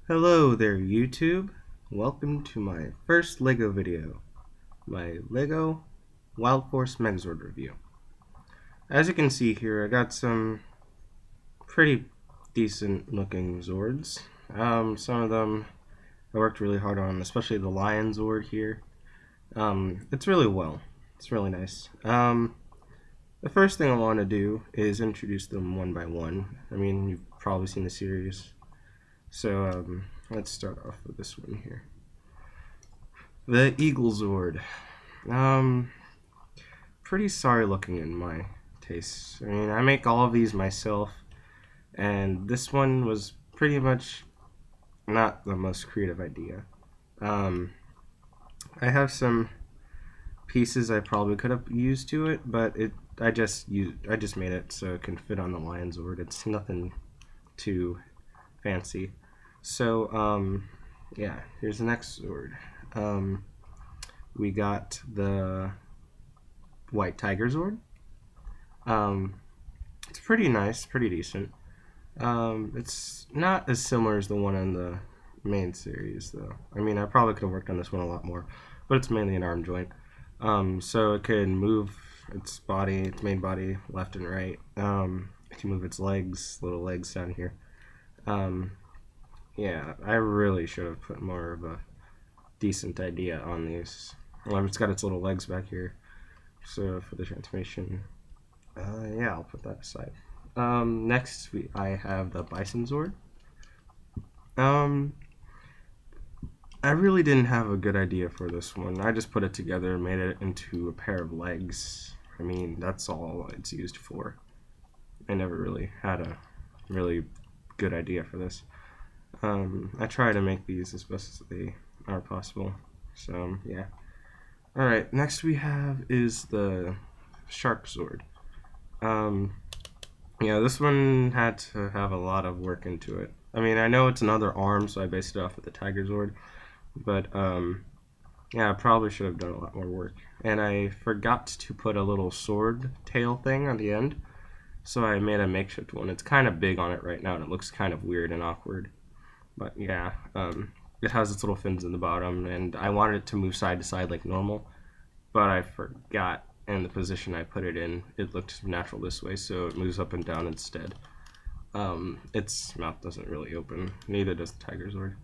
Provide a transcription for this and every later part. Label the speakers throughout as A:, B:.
A: Hello there YouTube, welcome to my first LEGO video, my LEGO Wildforce Megazord review. As you can see here, I got some pretty decent looking Zords. Some of them I worked really hard on, especially the Lion Zord here. It's really nice. The first thing I want to do is introduce them one by one. I mean, you've probably seen the series. So let's start off with this one here. The Eagle Zord. Pretty sorry looking in my taste. I mean, I make all of these myself, and this one was pretty much not the most creative idea. I have some pieces I probably could have used to it, but I just made it so it can fit on the Lion Zord. It's nothing too fancy. So yeah, here's the next Zord. We got the White Tiger Zord. It's pretty nice, pretty decent. It's not as similar as the one in the main series, though. I mean, I probably could have worked on this one a lot more, but it's mainly an arm joint. So it can move its main body, left and right. It can move its little legs down here. Yeah, I really should have put more of a decent idea on these. It's got its little legs back here. So for the transformation, yeah, I'll put that aside. Next, I have the Bison Zord. I really didn't have a good idea for this one. I just put it together and made it into a pair of legs. I mean, that's all it's used for. I never really had a really good idea for this. I try to make these as best as they are possible. So, yeah. Alright, next we have is the Shark Zord. Yeah, this one had to have a lot of work into it. I mean, I know it's another arm, so I based it off of the Tiger Zord. But, yeah, I probably should have done a lot more work. And I forgot to put a little sword tail thing on the end. So I made a makeshift one. It's kind of big on it right now, and it looks kind of weird and awkward. But, yeah, it has its little fins in the bottom, and I wanted it to move side to side like normal. But I forgot, and the position I put it in, it looked natural this way, so it moves up and down instead. Its mouth doesn't really open, neither does the Tiger Zord.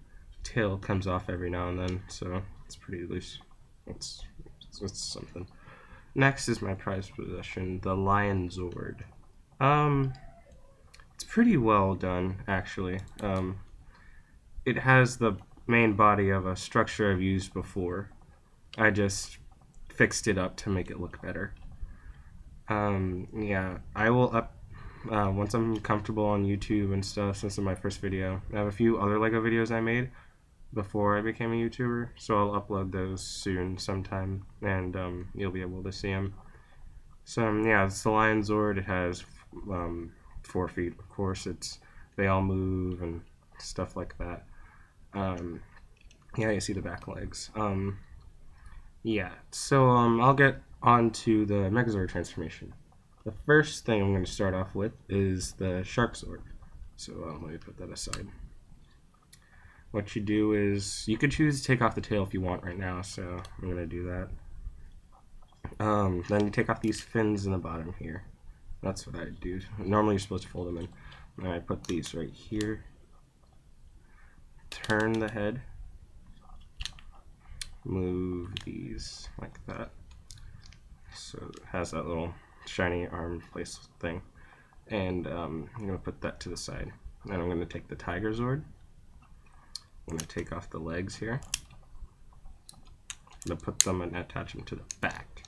A: Tail comes off every now and then, so it's pretty loose. It's something. Next is my prized possession, the Lion Zord. It's pretty well done, actually. It has the main body of a structure I've used before. I just fixed it up to make it look better. Yeah, I will once I'm comfortable on YouTube and stuff, since it's my first video. I have a few other LEGO videos I made before I became a YouTuber, so I'll upload those soon sometime, and you'll be able to see them. So yeah, it's the Lion Zord. It has 4 feet, of course. They all move and stuff like that. Yeah, you see the back legs. Yeah, so I'll get on to the Megazord transformation. The first thing I'm going to start off with is the Shark Zord. So let me put that aside. What you do is, you could choose to take off the tail if you want right now, so I'm going to do that. Then you take off these fins in the bottom here. That's what I do. Normally you're supposed to fold them in. And I put these right here. Turn the head. Move these like that. So it has that little shiny arm place thing. And I'm going to put that to the side. Then I'm going to take the Tiger Zord. I'm going to take off the legs here. I'm going to put them and attach them to the back.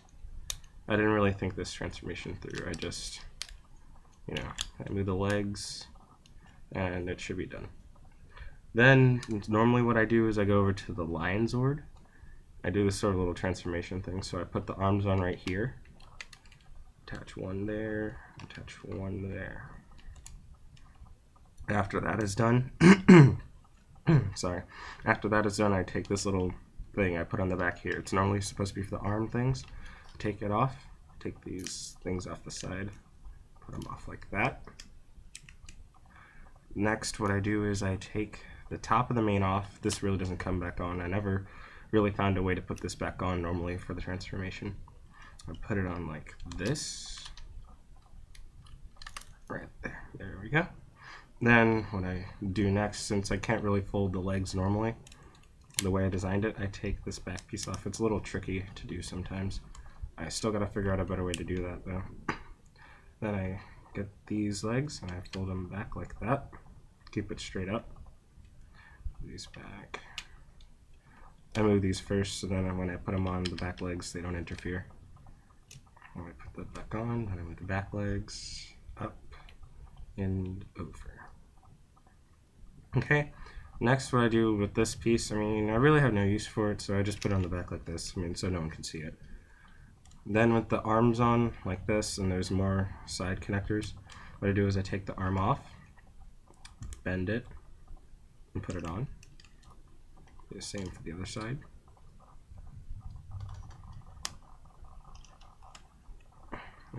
A: I didn't really think this transformation through. I just, I move the legs and it should be done. Then normally what I do is I go over to the Lion Zord. I do this sort of little transformation thing. So I put the arms on right here. Attach one there. Attach one there. After that is done, sorry. After that is done, I take this little thing I put on the back here. It's normally supposed to be for the arm things. Take it off. Take these things off the side. Put them off like that. Next, what I do is I take the top of the main off. This really doesn't come back on. I never really found a way to put this back on normally for the transformation. I put it on like this. Right there. There we go. Then what I do next, since I can't really fold the legs normally, the way I designed it, I take this back piece off. It's a little tricky to do sometimes. I still got to figure out a better way to do that though. Then I get these legs and I fold them back like that. Keep it straight up. These back. I move these first so then when I put them on the back legs, they don't interfere. When I put that back on, then I move the back legs up and over. Okay, next what I do with this piece, I mean, I really have no use for it, so I just put it on the back like this, I mean, so no one can see it. Then with the arms on like this, and there's more side connectors, what I do is I take the arm off, bend it, and put it on. Do the same for the other side.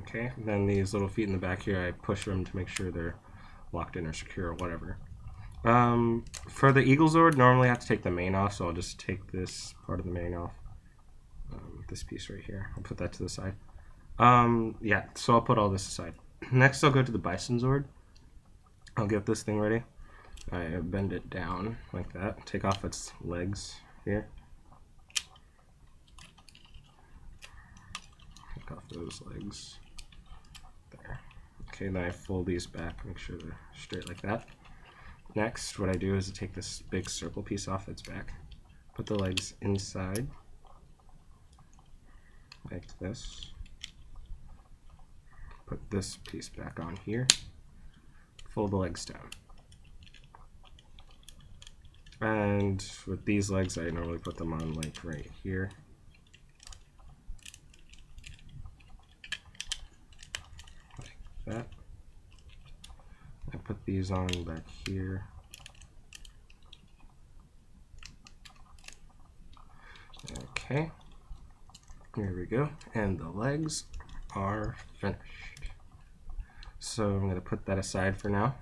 A: Okay, then these little feet in the back here, I push them to make sure they're locked in or secure or whatever. For the Megazord, normally I have to take the main off, so I'll just take this part of the main off. This piece right here, I'll put that to the side. Yeah, so I'll put all this aside. Next I'll go to the Megazord. I'll get this thing ready. I bend it down like that, take off its legs here. Take off those legs. There. Okay, then I fold these back, make sure they're straight like that. Next, what I do is I take this big circle piece off its back, put the legs inside, like this. Put this piece back on here, fold the legs down. And with these legs, I normally put them on like right here. Like that. I put these on back here. Okay, here we go, and the legs are finished. So I'm going to put that aside for now.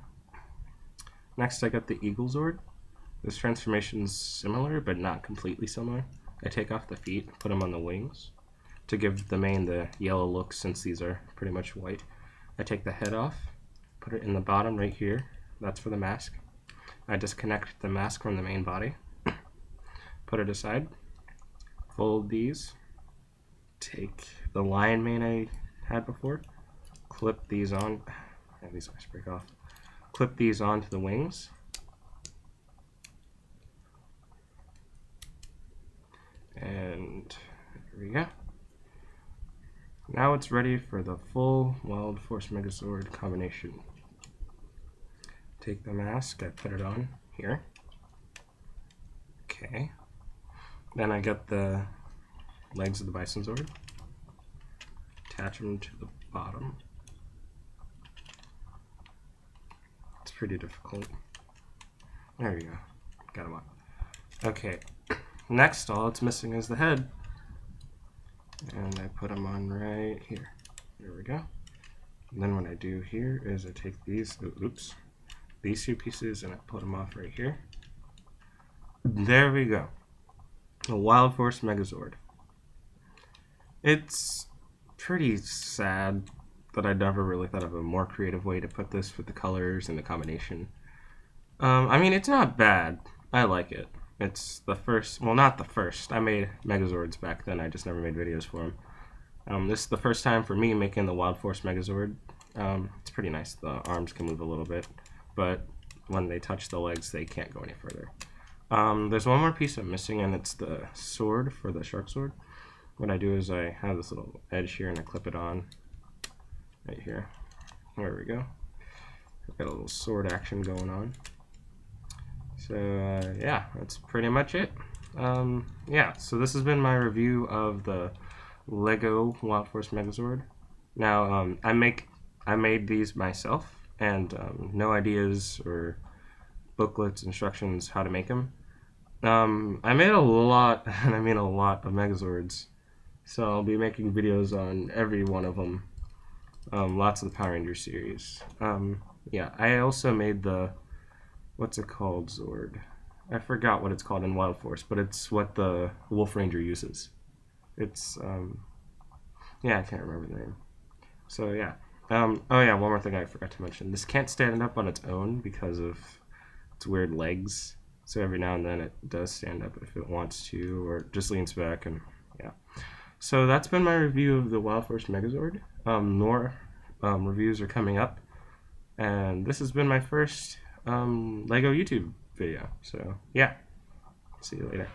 A: Next I got the Megazord. This transformation is similar, but not completely similar. I take off the feet, put them on the wings to give the mane the yellow look since these are pretty much white. I take the head off, put it in the bottom right here. That's for the mask. I disconnect the mask from the main body, put it aside, fold these, take the lion mane I had before, clip these on, and these always break off, clip these onto the wings, and here we go. Now it's ready for the full Wildforce Megazord combination. Take the mask, I put it on here. Okay. Then I get the legs of the Megazord, attach them to the bottom. It's pretty difficult. There we go. Got them on. Okay. Next, all it's missing is the head. And I put them on right here. There we go. And then what I do here is I take these, these two pieces and I put them off right here. There we go. A Wildforce Megazord. It's pretty sad that I never really thought of a more creative way to put this with the colors and the combination. I mean, it's not bad. I like it. It's the first, well, not the first. I made Megazords back then. I just never made videos for them. This is the first time for me making the Wildforce Megazord. It's pretty nice. The arms can move a little bit, but when they touch the legs, they can't go any further. There's one more piece I'm missing, and it's the sword for the shark sword. What I do is I have this little edge here, and I clip it on right here. There we go. I've got a little sword action going on. So yeah, that's pretty much it. Yeah, so this has been my review of the Lego Wildforce Megazord. Now, I made these myself, and no ideas or booklets, instructions how to make them. I made a lot, and I mean a lot of Megazords, so I'll be making videos on every one of them. Lots of the Power Rangers series. Yeah, I also made the, what's it called, Zord? I forgot what it's called in Wildforce, but it's what the Wolf Ranger uses. It's yeah, I can't remember the name. So yeah. Oh yeah, one more thing I forgot to mention. This can't stand up on its own because of its weird legs. So every now and then it does stand up if it wants to, or just leans back and yeah. So that's been my review of the Wildforce Megazord. More reviews are coming up, and this has been my first Lego YouTube video. So yeah, see you later.